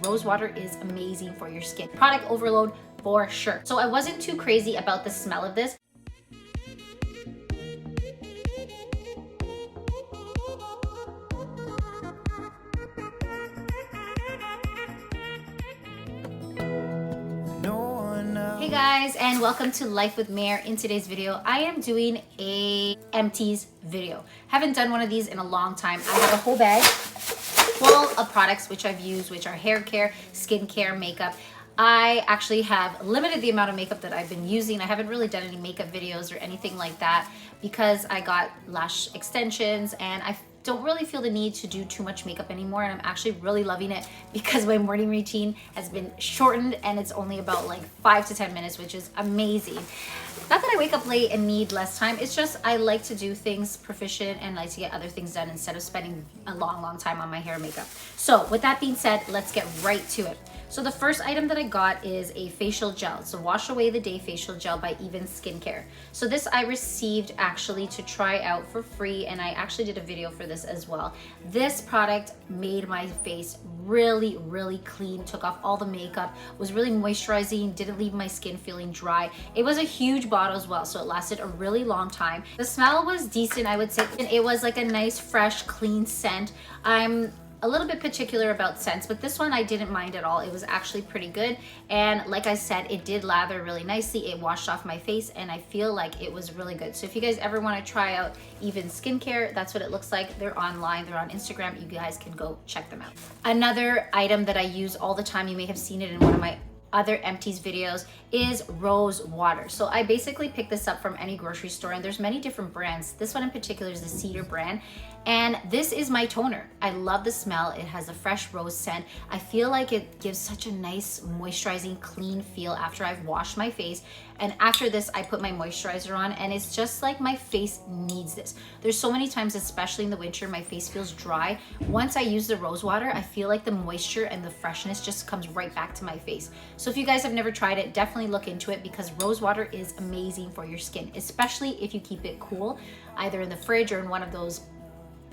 rose water is amazing for your skin. Product overload for sure. So I wasn't too crazy about the smell of this. Hey guys, and welcome to Life with Mare. In today's video, I am doing a empties video. Haven't done one of these in a long time. I have a whole bag full of products which I've used, which are hair care, skin care, makeup. I actually have limited the amount of makeup that I've been using. I haven't really done any makeup videos or anything like that because I got lash extensions and I don't really feel the need to do too much makeup anymore, and I'm actually really loving it because my morning routine has been shortened and it's only about like 5 to 10 minutes, which is amazing. Not that I wake up late and need less time, it's just I like to do things proficient and like to get other things done instead of spending a long time on my hair and makeup. So with that being said, let's get right to it. So the first item that I got is a facial gel. So Wash Away the Day Facial Gel by Even Skincare. So this I received actually to try out for free, and I actually did a video for this as well. This product made my face really clean, took off all the makeup, was really moisturizing, didn't leave my skin feeling dry. It was a huge bottle as well, so it lasted a really long time. The smell was decent, I would say. It was like a nice, fresh, clean scent. I'm a little bit particular about scents, but this one I didn't mind at all. It was actually pretty good, and like I said, it did lather really nicely. It washed off my face and I feel like it was really good. So if you guys ever want to try out Even Skincare, that's what it looks like. They're online, they're on Instagram. You guys can go check them out. Another item that I use all the time, you may have seen it in one of my other empties videos, is rose water. So I basically picked this up from any grocery store, and there's many different brands. This one in particular is the Cedar brand, and this is my toner. I love the smell. It has a fresh rose scent. I feel like it gives such a nice moisturizing clean feel after I've washed my face, and after this I put my moisturizer on, and it's just like my face needs this. There's so many times, especially in the winter, my face feels dry. Once I use the rose water, I feel like the moisture and the freshness just comes right back to my face. So if you guys have never tried it, definitely look into it because rose water is amazing for your skin, especially if you keep it cool, either in the fridge or in one of those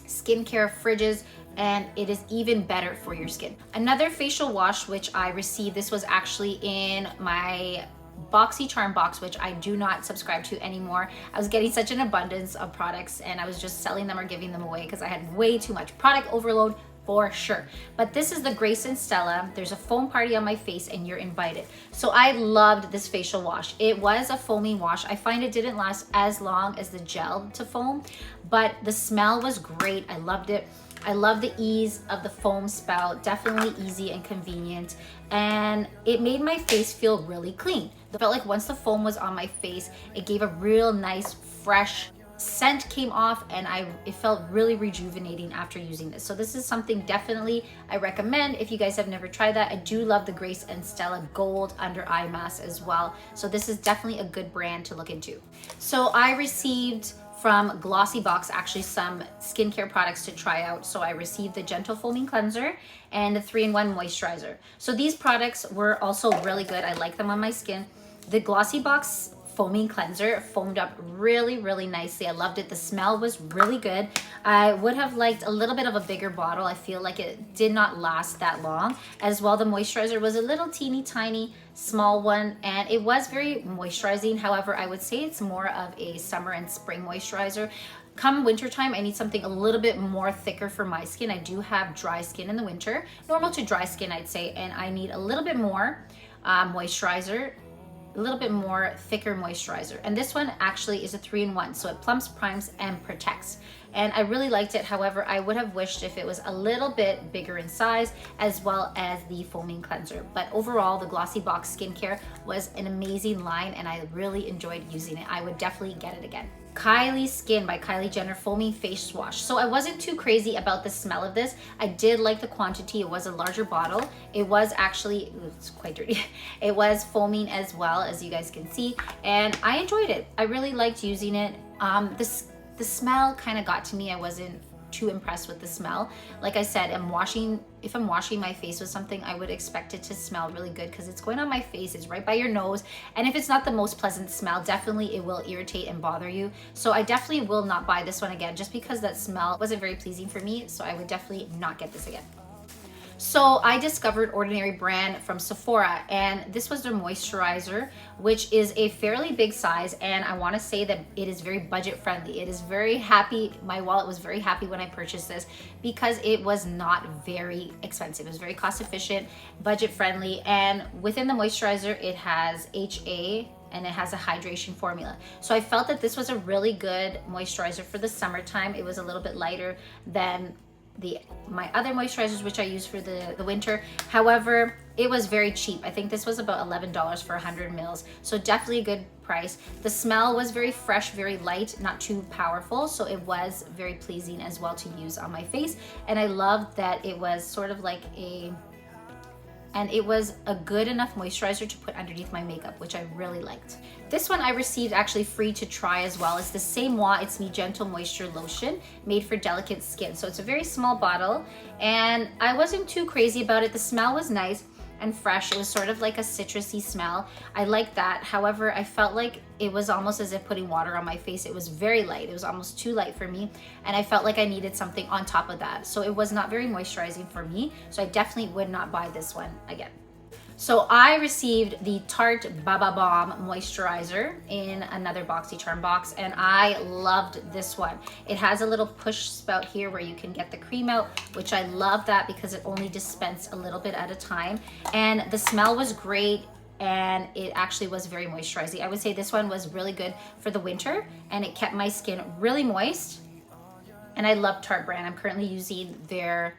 skincare fridges, and it is even better for your skin. Another facial wash which I received, this was actually in my BoxyCharm box, which I do not subscribe to anymore. I was getting such an abundance of products and I was just selling them or giving them away because I had way too much. Product overload for sure. But this is the Grace and Stella. There's a foam party on my face and you're invited. So I loved this facial wash. It was a foaming wash. I find it didn't last as long as the gel to foam, but the smell was great. I loved it. I love the ease of the foam spout, definitely easy and convenient, and it made my face feel really clean. I felt like once the foam was on my face, it gave a real nice fresh scent came off, and it felt really rejuvenating after using this. So this is something definitely I recommend if you guys have never tried that. I do love the Grace and Stella Gold under eye mask as well. So this is definitely a good brand to look into. So I received from Glossy Box actually some skincare products to try out. So I received the Gentle Foaming Cleanser and the 3-in-1 Moisturizer. So these products were also really good. I like them on my skin. The Glossy Box Foaming Cleanser foamed up really nicely. I loved it. The smell was really good. I would have liked a little bit of a bigger bottle. I feel like it did not last that long. As well, the moisturizer was a little teeny tiny small one, and it was very moisturizing. However, I would say it's more of a summer and spring moisturizer. Come wintertime, I need something a little bit more thicker for my skin. I do have dry skin in the winter, normal to dry skin I'd say, and I need a little bit more moisturizer, a little bit more thicker moisturizer. And this one actually is a 3-in-1, so it plumps, primes, and protects. And I really liked it. However, I would have wished if it was a little bit bigger in size, as well as the foaming cleanser. But overall, the Glossy Box Skincare was an amazing line, and I really enjoyed using it. I would definitely get it again. Kylie Skin by Kylie Jenner Foaming Face Wash. So I wasn't too crazy about the smell of this. I did like the quantity. It was a larger bottle. It was actually, it's quite dirty. It was foaming as well, as you guys can see, and I enjoyed it. I really liked using it. The smell kind of got to me. I wasn't too impressed with the smell. Like I said, if I'm washing my face with something, I would expect it to smell really good because it's going on my face, it's right by your nose, and if it's not the most pleasant smell, definitely it will irritate and bother you. So I definitely will not buy this one again just because that smell wasn't very pleasing for me, so I would definitely not get this again. So I discovered Ordinary brand from Sephora, and this was their moisturizer, which is a fairly big size, and I want to say that it is very budget friendly. It is very happy. My wallet was very happy when I purchased this because it was not very expensive. It was very cost efficient, budget friendly, and within the moisturizer it has HA and it has a hydration formula. So I felt that this was a really good moisturizer for the summertime. It was a little bit lighter than my other moisturizers, which I use for the winter. However, it was very cheap. I think this was about $11 for 100 mils. So definitely a good price. The smell was very fresh, very light, not too powerful. So it was very pleasing as well to use on my face. And I loved that it was sort of like it was a good enough moisturizer to put underneath my makeup, which I really liked. This one I received actually free to try as well. It's the same It's Me Gentle Moisture Lotion made for delicate skin. So it's a very small bottle and I wasn't too crazy about it. The smell was nice and fresh. It was sort of like a citrusy smell. I liked that. However, I felt like it was almost as if putting water on my face. It was very light. It was almost too light for me. And I felt like I needed something on top of that. So it was not very moisturizing for me. So I definitely would not buy this one again. So I received the Tarte Baba Balm moisturizer in another BoxyCharm box, and I loved this one. It has a little push spout here where you can get the cream out, which I love that because it only dispensed a little bit at a time. And the smell was great and it actually was very moisturizing. I would say this one was really good for the winter and it kept my skin really moist. And I love Tarte brand. I'm currently using their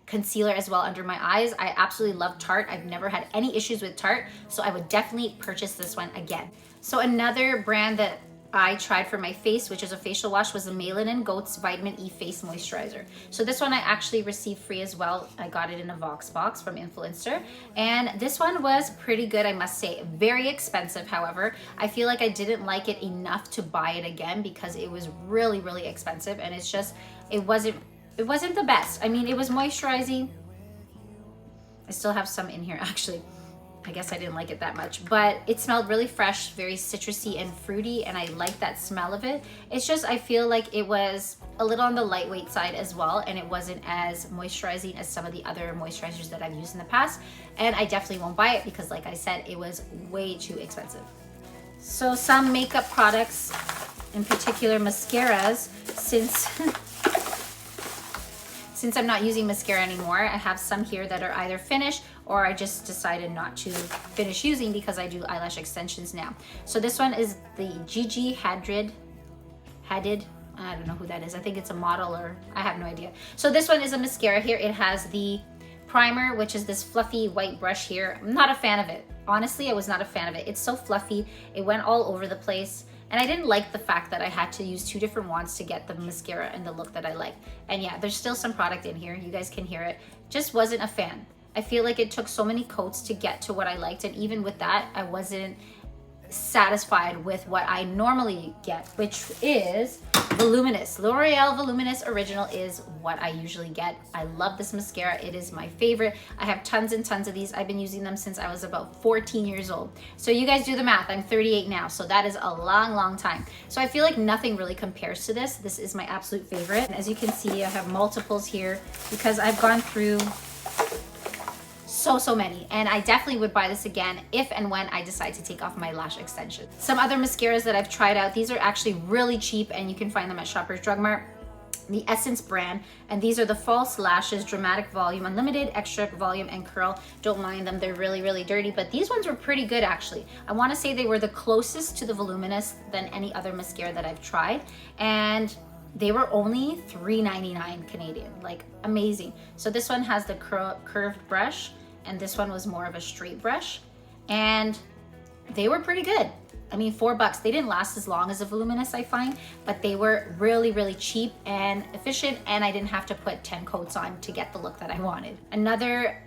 concealer as well under my eyes. I absolutely love Tarte. I've never had any issues with Tarte, so I would definitely purchase this one again. So another brand that I tried for my face, which is a facial wash, was the Malin & Goats Vitamin E Face Moisturizer. So this one I actually received free as well. I got it in a Vox box from Influencer. And this one was pretty good, I must say. Very expensive, however. I feel like I didn't like it enough to buy it again because it was really, really expensive. And it's just, it wasn't the best. I mean, it was moisturizing. I still have some in here actually. I guess I didn't like it that much, but it smelled really fresh, very citrusy and fruity, and I like that smell of it. It's just, I feel like it was a little on the lightweight side as well, and it wasn't as moisturizing as some of the other moisturizers that I've used in the past, and I definitely won't buy it because, like I said, it was way too expensive. So some makeup products, in particular mascaras, since I'm not using mascara anymore, I have some here that are either finished or I just decided not to finish using because I do eyelash extensions now. So this one is the Gigi Hadid. I don't know who that is. I think it's a model, or I have no idea. So this one is a mascara here. It has the primer, which is this fluffy white brush here. I'm not a fan of it. Honestly, I was not a fan of it. It's so fluffy. It went all over the place. And I didn't like the fact that I had to use two different wands to get the mascara and the look that I like. And yeah, there's still some product in here. You guys can hear it. Just wasn't a fan. I feel like it took so many coats to get to what I liked. And even with that, I wasn't satisfied with what I normally get, which is Voluminous. L'Oreal Voluminous Original is what I usually get. I love this mascara. It is my favorite. I have tons and tons of these. I've been using them since I was about 14 years old. So you guys do the math. I'm 38 now. So that is a long, long time. So I feel like nothing really compares to this. This is my absolute favorite. And as you can see, I have multiples here because I've gone through so many, and I definitely would buy this again if and when I decide to take off my lash extensions. Some other mascaras that I've tried out, these are actually really cheap and you can find them at Shoppers Drug Mart. The Essence brand, and these are the False Lashes Dramatic Volume Unlimited Extra Volume and Curl. Don't mind them, they're really, really dirty, but these ones were pretty good actually. I want to say they were the closest to the Voluminous than any other mascara that I've tried, and they were only $3.99 Canadian, like amazing. So this one has the curved brush, and this one was more of a straight brush, and they were pretty good. I mean, $4. They didn't last as long as a Voluminous, I find, but they were really, really cheap and efficient, and I didn't have to put 10 coats on to get the look that I wanted. Another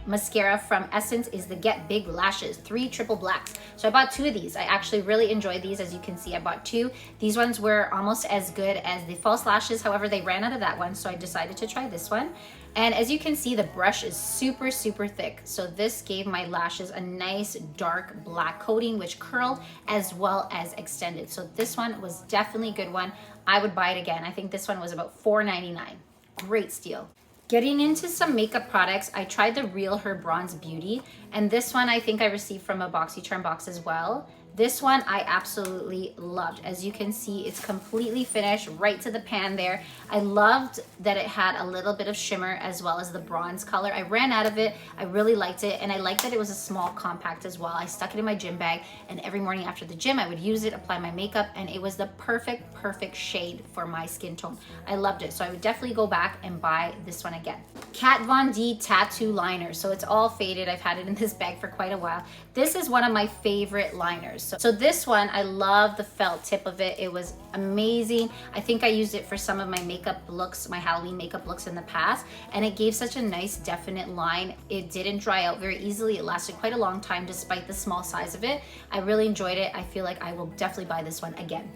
mascara from Essence is the Get Big Lashes 3 Triple Blacks. So I bought 2 of these. I actually really enjoyed these. As you can see, I bought 2. These ones were almost as good as the False Lashes. However, they ran out of that one, so I decided to try this one. And as you can see, the brush is super, super thick. So this gave my lashes a nice dark black coating, which curled as well as extended. So this one was definitely a good one. I would buy it again. I think this one was about $4.99. Great steal. Getting into some makeup products, I tried the Real Her Bronze Beauty, and this one I think I received from a BoxyCharm box as well. This one I absolutely loved. As you can see, it's completely finished right to the pan there. I loved that it had a little bit of shimmer as well as the bronze color. I ran out of it. I really liked it, and I liked that it was a small compact as well. I stuck it in my gym bag, and every morning after the gym, I would use it, apply my makeup, and it was the perfect shade for my skin tone. I loved it, so I would definitely go back and buy this one again. Kat Von D Tattoo Liner. So it's all faded. I've had it in this bag for quite a while. This is one of my favorite liners. So this one, I love the felt tip of it. It was amazing. I think I used it for some of my makeup looks, my Halloween makeup looks in the past, and it gave such a nice definite line. It didn't dry out very easily. It lasted quite a long time despite the small size of it. I really enjoyed it. I feel like I will definitely buy this one again.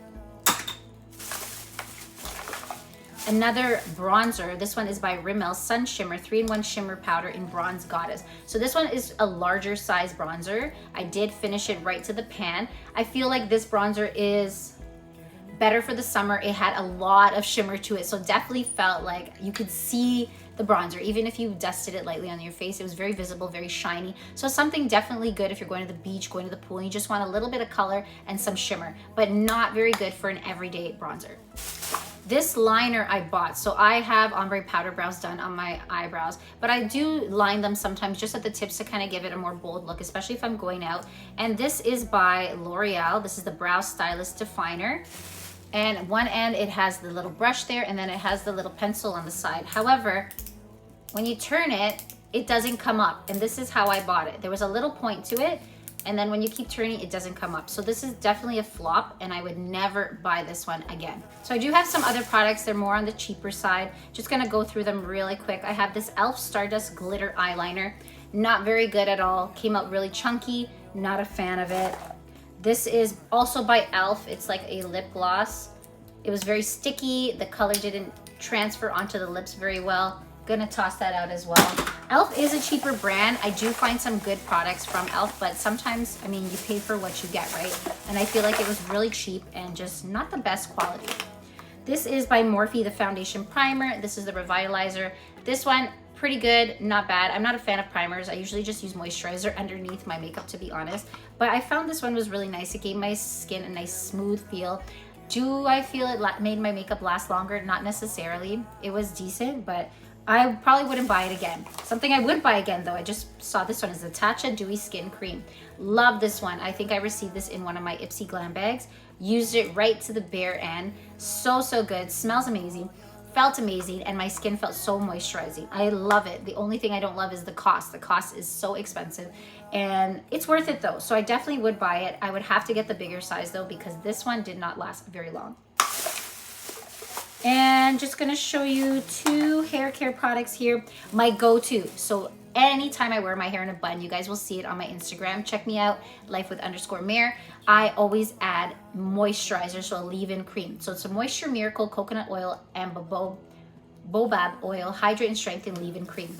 Another bronzer, this one is by Rimmel Sun Shimmer 3-in-1 Shimmer Powder in Bronze Goddess. So this one is a larger size bronzer. I did finish it right to the pan. I feel like this bronzer is better for the summer. It had a lot of shimmer to it, so definitely felt like you could see the bronzer. Even if you dusted it lightly on your face, it was very visible, very shiny. So something definitely good if you're going to the beach, going to the pool, and you just want a little bit of color and some shimmer, but not very good for an everyday bronzer. This liner I bought, so I have ombre powder brows done on my eyebrows, but I do line them sometimes just at the tips to kind of give it a more bold look, especially if I'm going out. And this is by L'Oreal. This is the Brow Stylist Definer. And one end, it has the little brush there, and then it has the little pencil on the side. However, when you turn it, it doesn't come up. And this is how I bought it. There was a little point to it, and then when you keep turning, it doesn't come up. So this is definitely a flop, and I would never buy this one again. So I do have some other products. They're more on the cheaper side. Just gonna go through them really quick. I have this e.l.f. Stardust Glitter Eyeliner. Not very good at all. Came out really chunky. Not a fan of it. This is also by e.l.f. It's like a lip gloss. It was very sticky. The color didn't transfer onto the lips very well. Gonna toss that out as well. e.l.f. is a cheaper brand. I do find some good products from e.l.f., but sometimes, I mean, you pay for what you get, right? And I feel like it was really cheap and just not the best quality. This is by Morphe, the foundation primer. This is the revitalizer. This one, pretty good, not bad. I'm not a fan of primers. I usually just use moisturizer underneath my makeup, to be honest. But I found this one was really nice. It gave my skin a nice smooth feel. Do I feel it made my makeup last longer? Not necessarily. It was decent, but I probably wouldn't buy it again. Something I would buy again though, I just saw this one, is the Tatcha Dewy Skin Cream. Love this one. I think I received this in one of my Ipsy Glam bags. Used it right to the bare end. So good. Smells amazing. Felt amazing, and my skin felt so moisturizing. I love it. The only thing I don't love is the cost. The cost is so expensive, and it's worth it though. So I definitely would buy it. I would have to get the bigger size though, because this one did not last very long. And just gonna show you two hair care products here. My go-to. So anytime I wear my hair in a bun, you guys will see it on my Instagram. Check me out, lifewith_Mare. I always add moisturizer, so a leave-in cream. So it's a Moisture Miracle coconut oil and baobab oil, hydrate and strengthen leave-in cream.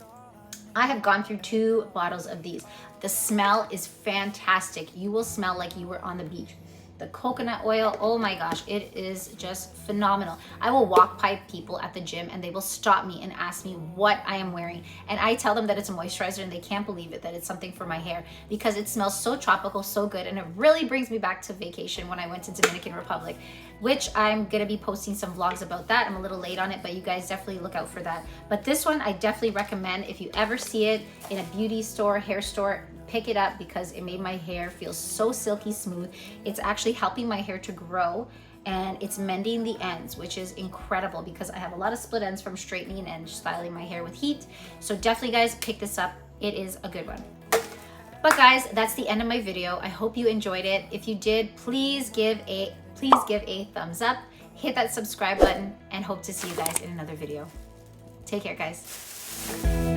I have gone through 2 bottles of these. The smell is fantastic. You will smell like you were on the beach. The coconut oil, oh my gosh, it is just phenomenal. I will walk by people at the gym and they will stop me and ask me what I am wearing. And I tell them that it's a moisturizer and they can't believe it, that it's something for my hair, because it smells so tropical, so good. And it really brings me back to vacation when I went to Dominican Republic, which I'm gonna be posting some vlogs about that. I'm a little late on it, but you guys definitely look out for that. But this one, I definitely recommend. If you ever see it in a beauty store, hair store, pick it up, because it made my hair feel so silky smooth. It's actually helping my hair to grow, and it's mending the ends, which is incredible because I have a lot of split ends from straightening and styling my hair with heat. So definitely guys, pick this up. It is a good one. But guys, that's the end of my video. I hope you enjoyed it. If you did, please give a thumbs up, hit that subscribe button, and hope to see you guys in another video. Take care, guys.